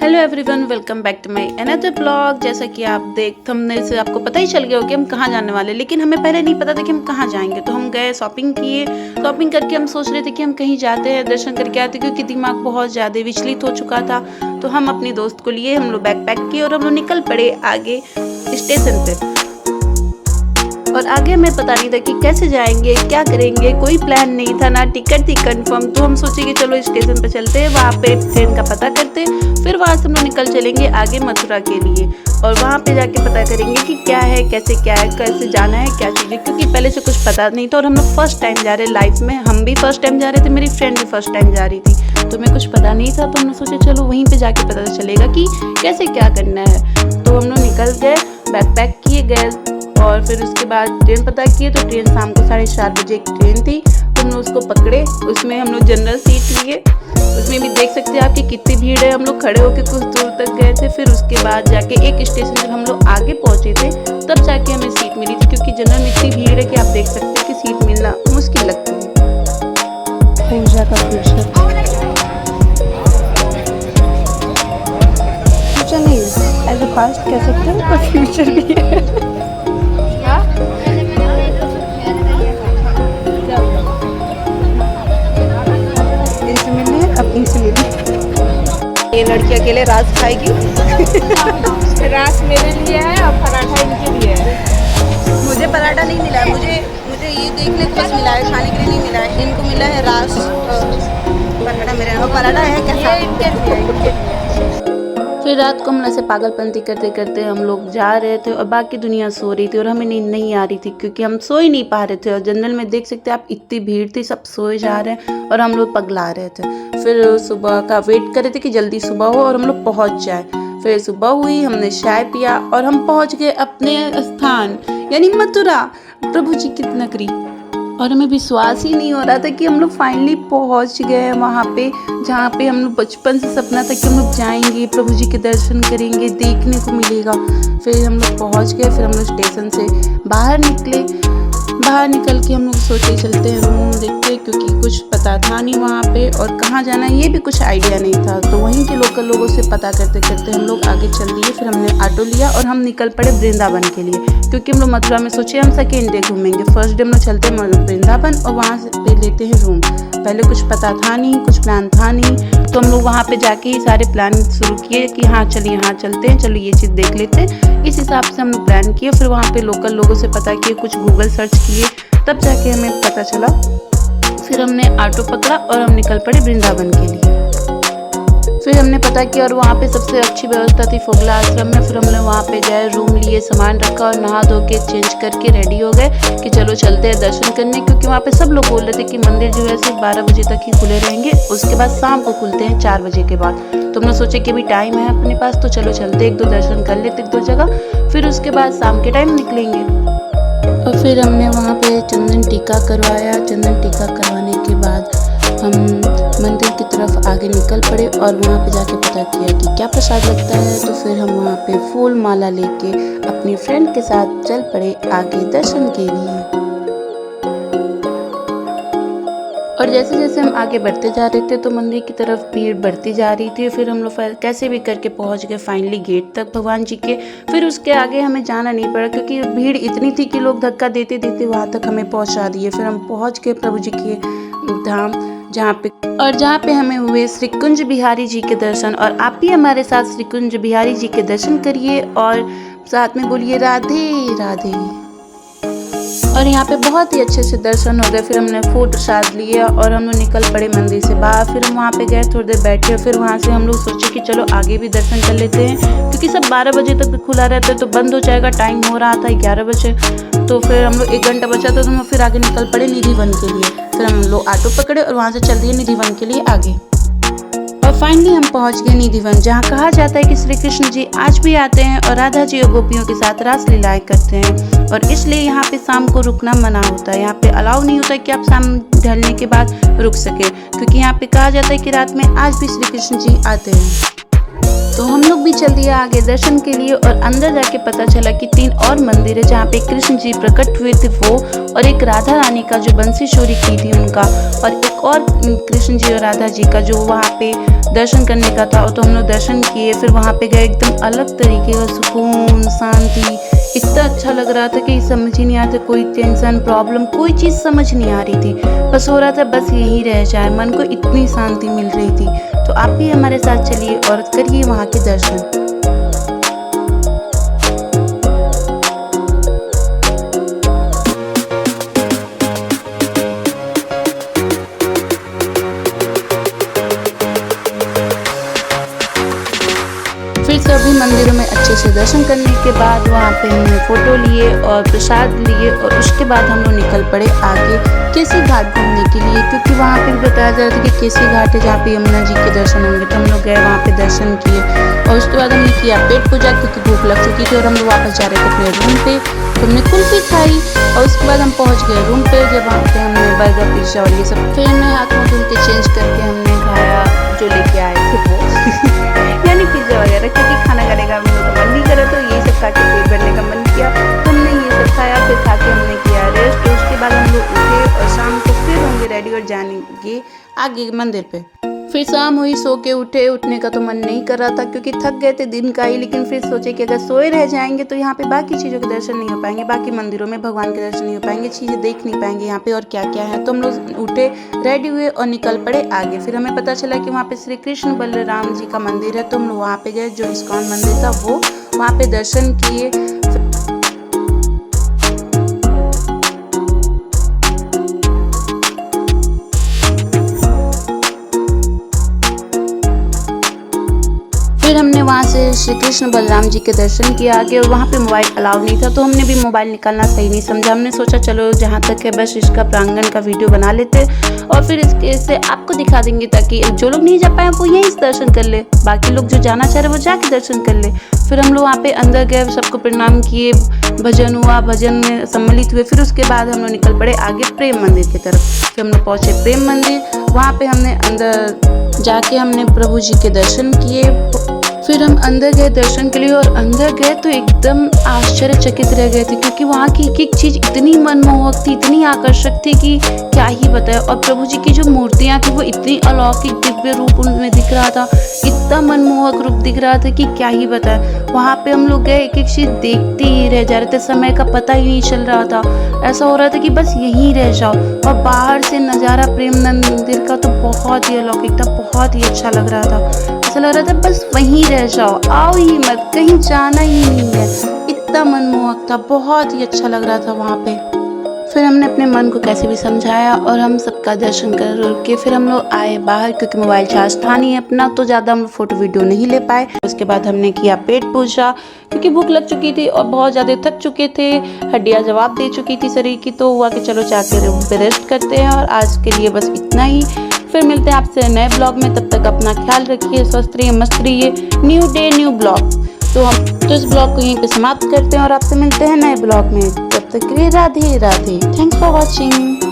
Hello everyone, welcome back to my another blog. जैसा कि आप देख थंबनेल से आपको पता ही चल गया हो कि हम कहाँ जाने वाले, लेकिन हमें पहले नहीं पता था कि हम कहाँ जाएंगे। तो हम गए, शॉपिंग किए। शॉपिंग करके हम सोच रहे थे कि हम कहीं जाते हैं, दर्शन करके आते, क्योंकि दिमाग बहुत ज़्यादा विचलित हो चुका था। तो हम अपनी दोस्त को लिए, हम लोग बैग पैक किए और हम लोग निकल पड़े आगे स्टेशन पे। और आगे हमें पता नहीं था कि कैसे जाएंगे, क्या करेंगे, कोई प्लान नहीं था, ना टिकट थी कंफर्म। तो हम सोचे कि चलो स्टेशन पे चलते हैं, वहाँ पे ट्रेन का पता करते, फिर वहाँ से हम लोग निकल चलेंगे आगे मथुरा के लिए। और वहाँ पे जाके पता करेंगे कि क्या है, कैसे जाना है, क्या चीज़ें, क्योंकि पहले से कुछ पता नहीं था। और हम लोग फर्स्ट टाइम जा रहे लाइफ में, हम भी फर्स्ट टाइम जा रहे थे, मेरी फ्रेंड भी फर्स्ट टाइम जा रही थी। तो हमें कुछ पता नहीं था, तो हमने सोचा चलो वहीं पे जाके पता चलेगा कि कैसे क्या करना है। तो हम लोग निकल गए, बैग पैक किए गए और फिर उसके बाद ट्रेन पता किए। तो ट्रेन शाम को 4:30 बजे की ट्रेन थी, तो हम लोग उसको पकड़े। उसमें हम लोग जनरल सीट लिए। उसमें भी देख सकते हैं आपकी कितनी भीड़ है। हम लोग खड़े होकर कुछ दूर तक गए थे। फिर उसके बाद जाके एक स्टेशन जब हम लोग आगे पहुंचे थे, तब जाके हमें सीट मिली थी, क्योंकि जनरल में इतनी भीड़ है कि आप देख सकते हैं कि सीट मिलना मुश्किल लगती है। पूजा का फ्यूचर नहीं, एज ए पास्ट कह सकते हैं, पर फ्यूचर भी है। ये लड़की अकेले रास खाएगी। रास मेरे लिए है और पराठा इनके लिए है। मुझे पराठा नहीं मिला है, मुझे ये देखने को बस मिला है, खाने के लिए नहीं मिला है। इनको मिला है रास, पराठा मेरे और पराठा है कैसा इनके लिए। फिर रात को हम ऐसे पागलपंती करते करते हम लोग जा रहे थे और बाकी दुनिया सो रही थी और हमें नींद नहीं आ रही थी, क्योंकि हम सो ही नहीं पा रहे थे। और जनरल में देख सकते हैं आप, इतनी भीड़ थी, सब सोए जा रहे हैं और हम लोग पगला रहे थे। फिर सुबह का वेट कर रहे थे कि जल्दी सुबह हो और हम लोग पहुंच जाए। फिर सुबह हुई, हमने चाय पिया और हम पहुंच गए अपने स्थान, यानी मथुरा, प्रभु जी की नगरी। और हमें विश्वास ही नहीं हो रहा था कि हम लोग फाइनली पहुंच गए वहाँ पे, जहाँ पे हम लोग बचपन से सपना था कि हम लोग जाएंगे, प्रभु जी के दर्शन करेंगे, देखने को मिलेगा। फिर हम लोग पहुंच गए। फिर हम लोग स्टेशन से बाहर निकले। बाहर निकल के हम लोग सोचे चलते हैं रूम देखते हैं, क्योंकि कुछ पता था नहीं वहाँ पे, और कहाँ जाना है ये भी कुछ आइडिया नहीं था। तो वहीं के लोकल लोगों से पता करते करते हम लोग आगे चल दिए। फिर हमने ऑटो लिया और हम निकल पड़े वृंदावन के लिए, क्योंकि हम लोग मथुरा में सोचे हम सेकेंड डे घूमेंगे। फर्स्ट डे हम लोग चलते हैं वृंदावन और वहाँ से पे लेते हैं रूम। पहले कुछ पता था नहीं, कुछ प्लान था नहीं, तो हम लोग वहाँ पे जाके ही सारे प्लान शुरू किए कि हाँ चलिए यहाँ चलते हैं, चलो ये चीज़ देख लेते हैं। इस हिसाब से हम लोग प्लान किए। फिर वहाँ पे लोकल लोगों से पता किए, कुछ गूगल सर्च किए, तब जाके हमें पता चला। फिर हमने ऑटो पकड़ा और हम निकल पड़े वृंदावन के लिए। फिर हमने पता किया और वहाँ पे सबसे अच्छी व्यवस्था थी फोगला आश्रम में। फिर हमने वहाँ पे गए, रूम लिए, सामान रखा और नहा धो के चेंज करके रेडी हो गए कि चलो चलते हैं दर्शन करने, क्योंकि वहाँ पे सब लोग बोल रहे थे कि मंदिर जो है सिर्फ 12 बजे तक ही खुले रहेंगे, उसके बाद शाम को खुलते हैं 4 बजे के बाद। तो हमने सोचे कि अभी टाइम है अपने पास, तो चलो चलते, 1-2 दर्शन कर लेते 1-2 जगह, फिर उसके बाद शाम के टाइम निकलेंगे। और फिर हमने वहाँ पे चंदन टीका करवाया। चंदन टीका करवाने के बाद हम मंदिर की तरफ आगे निकल पड़े और वहाँ पे जाके पता किया कि क्या प्रसाद लगता है। तो फिर हम वहाँ पे फूल माला लेके अपनी फ्रेंड के साथ चल पड़े आगे दर्शन के लिए। और जैसे जैसे हम आगे बढ़ते जा रहे थे तो मंदिर की तरफ भीड़ बढ़ती जा रही थी। फिर हम लोग कैसे भी करके पहुंच गए फाइनली गेट तक भगवान जी के। फिर उसके आगे हमें जाना नहीं पड़ा, क्योंकि भीड़ इतनी थी कि लोग धक्का देते देते वहाँ तक हमें पहुँचा दिए। फिर हम पहुँच गए प्रभु जी के धाम, जहाँ पे हमें हुए श्री कुंज बिहारी जी के दर्शन। और आप भी हमारे साथ श्री कुंज बिहारी जी के दर्शन करिए और साथ में बोलिए राधे राधे। और यहाँ पे बहुत ही अच्छे से दर्शन हो गए। फिर हमने फूल प्रसाद लिया और हम लोग निकल पड़े मंदिर से बाहर। फिर हम वहाँ पे गए, थोड़ी देर बैठे और फिर वहाँ से हम लोग सोचे कि चलो आगे भी दर्शन कर लेते हैं, क्योंकि सब 12 बजे तक खुला रहता है तो बंद हो जाएगा। टाइम हो रहा था 11 बजे, तो फिर हम लोग 1 घंटा बचा था, तो हम फिर आगे निकल पड़े निधिवन के लिए। फिर हम लोग ऑटो पकड़े और वहाँ से चल दिए निधिवन के लिए आगे। और फाइनली हम पहुंच गए निधिवन, जहाँ कहा जाता है कि श्री कृष्ण जी आज भी आते हैं और राधा जी और गोपियों के साथ रास लीलाएं करते हैं। और इसलिए यहाँ पे शाम को रुकना मना होता है। यहाँ पे अलाउ नहीं होता है कि आप शाम ढलने के बाद रुक सके, क्योंकि यहाँ पे कहा जाता है कि रात में आज भी श्री कृष्ण जी आते हैं। तो हम लोग भी चल दिया आगे दर्शन के लिए और अंदर जाके पता चला कि 3 और मंदिर है जहाँ पे कृष्ण जी प्रकट हुए थे वो, और एक राधा रानी का जो बंसी चोरी की थी उनका, और एक और कृष्ण जी और राधा जी का जो वहाँ पे दर्शन करने का था। तो हम लोग दर्शन किए, फिर वहाँ पे गए, एकदम अलग तरीके का सुकून, शांति, इतना अच्छा लग रहा था कि समझ ही नहीं आता, कोई टेंशन प्रॉब्लम कोई चीज़ समझ नहीं आ रही थी, बस हो रहा था बस यहीं रह जाए, मन को इतनी शांति मिल रही थी। तो आप भी हमारे साथ चलिए और करिए वहाँ के दर्शन। फिर सभी मंदिरों में अच्छे से दर्शन करने के बाद वहाँ पे हमने फ़ोटो लिए और प्रसाद लिए, और उसके बाद हम लोग निकल पड़े आगे केसी घाट घूमने के लिए, क्योंकि वहाँ पे बताया जा रहा था कि केसी घाट है जहाँ पे यमुना जी के दर्शन होंगे। तो हम लोग गए वहाँ पे दर्शन किए, और उसके बाद हमने किया पेट पूजा क्योंकि भूख लग चुकी थी, और हम लोग वापस जा रहे थे अपने रूम पे। तो हमने कुल्फी खाई और उसके बाद हम पहुँच गए रूम पे, जब वहाँ पे हमने बर्गर पिज्जा और ये सब, फिर हमने हाथ मुँह धुल के चेंज करके हमने खाया जो लेके आए थे वो यानी पिज्जा वगैरह, क्योंकि खाना खाने का हम लोग का मन नहीं करा, तो ये सब खा के पेट भरने का मन किया, तो हमने ये सब खाया, फिर खा के हमने किया रेस्ट। उसके बाद हम लोग उठे और शाम को फिर होंगे रेडी और जाएंगे आगे मंदिर पे। फिर शाम हुई, सो के उठे, उठने का तो मन नहीं कर रहा था क्योंकि थक गए थे दिन का ही, लेकिन फिर सोचे कि अगर सोए रह जाएंगे तो यहाँ पे बाकी चीज़ों के दर्शन नहीं हो पाएंगे, बाकी मंदिरों में भगवान के दर्शन नहीं हो पाएंगे, चीज़ें देख नहीं पाएंगे यहाँ पे और क्या क्या है। तो हम लोग उठे, रेडी हुए और निकल पड़े आगे। फिर हमें पता चला कि वहाँ पे श्री कृष्ण बलराम जी का मंदिर है, तो हम लोग वहाँ पे गए, जो इस्कॉन मंदिर था वो, वहाँ पे दर्शन किए। फिर हमने वहाँ से श्री कृष्ण बलराम जी के दर्शन किए आगे, और वहाँ पे मोबाइल अलाउ नहीं था, तो हमने भी मोबाइल निकालना सही नहीं समझा। हमने सोचा चलो जहाँ तक है बस इसका प्रांगण का वीडियो बना लेते और फिर इसके से आपको दिखा देंगे, ताकि जो लोग नहीं जा पाए वो यहीं से दर्शन कर ले, बाकी लोग जो जाना चाह रहे वो जाके दर्शन कर ले। फिर हम लोग वहाँ पे अंदर गए, सबको प्रणाम किए, भजन हुआ, भजन में सम्मिलित हुए। फिर उसके बाद हम लोग निकल पड़े आगे प्रेम मंदिर की तरफ। फिर हम लोग पहुँचे प्रेम मंदिर, वहाँ पे हमने अंदर जाके हमने प्रभु जी के दर्शन किए। फिर हम अंदर गए दर्शन के लिए, और अंदर गए तो एकदम आश्चर्यचकित रह गए थे, क्योंकि वहाँ की एक एक चीज़ इतनी मनमोहक थी, इतनी आकर्षक थी कि क्या ही बताए। और प्रभु जी की जो मूर्तियाँ थी वो इतनी अलौकिक दिव्य रूप उनमें दिख रहा था, इतना मनमोहक रूप दिख रहा था कि क्या ही बताए। वहाँ पे हम लोग गए, एक एक चीज़ देखते ही रह जा रहे थे, समय का पता ही नहीं चल रहा था, ऐसा हो रहा था कि बस यहीं रह जाओ। और बाहर से नज़ारा प्रेम मंदिर का तो बहुत ही अलौकिक था, बहुत ही अच्छा लग रहा था, ऐसा लग रहा था बस वहीं रह जाओ, आओ ही मत, कहीं जाना ही नहीं है, इतना मनमोहक था, बहुत ही अच्छा लग रहा था वहाँ पे। फिर हमने अपने मन को कैसे भी समझाया और हम सबका दर्शन कर के फिर हम लोग आए बाहर, क्योंकि मोबाइल चार्ज था नहीं अपना, तो ज़्यादा हम फोटो वीडियो नहीं ले पाए। उसके बाद हमने किया पेट पूजा, क्योंकि भूख लग चुकी थी और बहुत ज़्यादा थक चुके थे, हड्डियाँ जवाब दे चुकी थी शरीर की, तो हुआ कि चलो जाके रूम पे रेस्ट करते हैं। और आज के लिए बस इतना ही, फिर मिलते हैं आपसे नए ब्लॉग में, तब तक अपना ख्याल रखिए, स्वस्थ रहिए, मस्त रहिए। न्यू डे न्यू ब्लॉग, तो इस ब्लॉग को यहीं पे समाप्त करते हैं और आपसे मिलते हैं नए ब्लॉग में। तब तक के लिए Radhe Radhe, thanks for watching.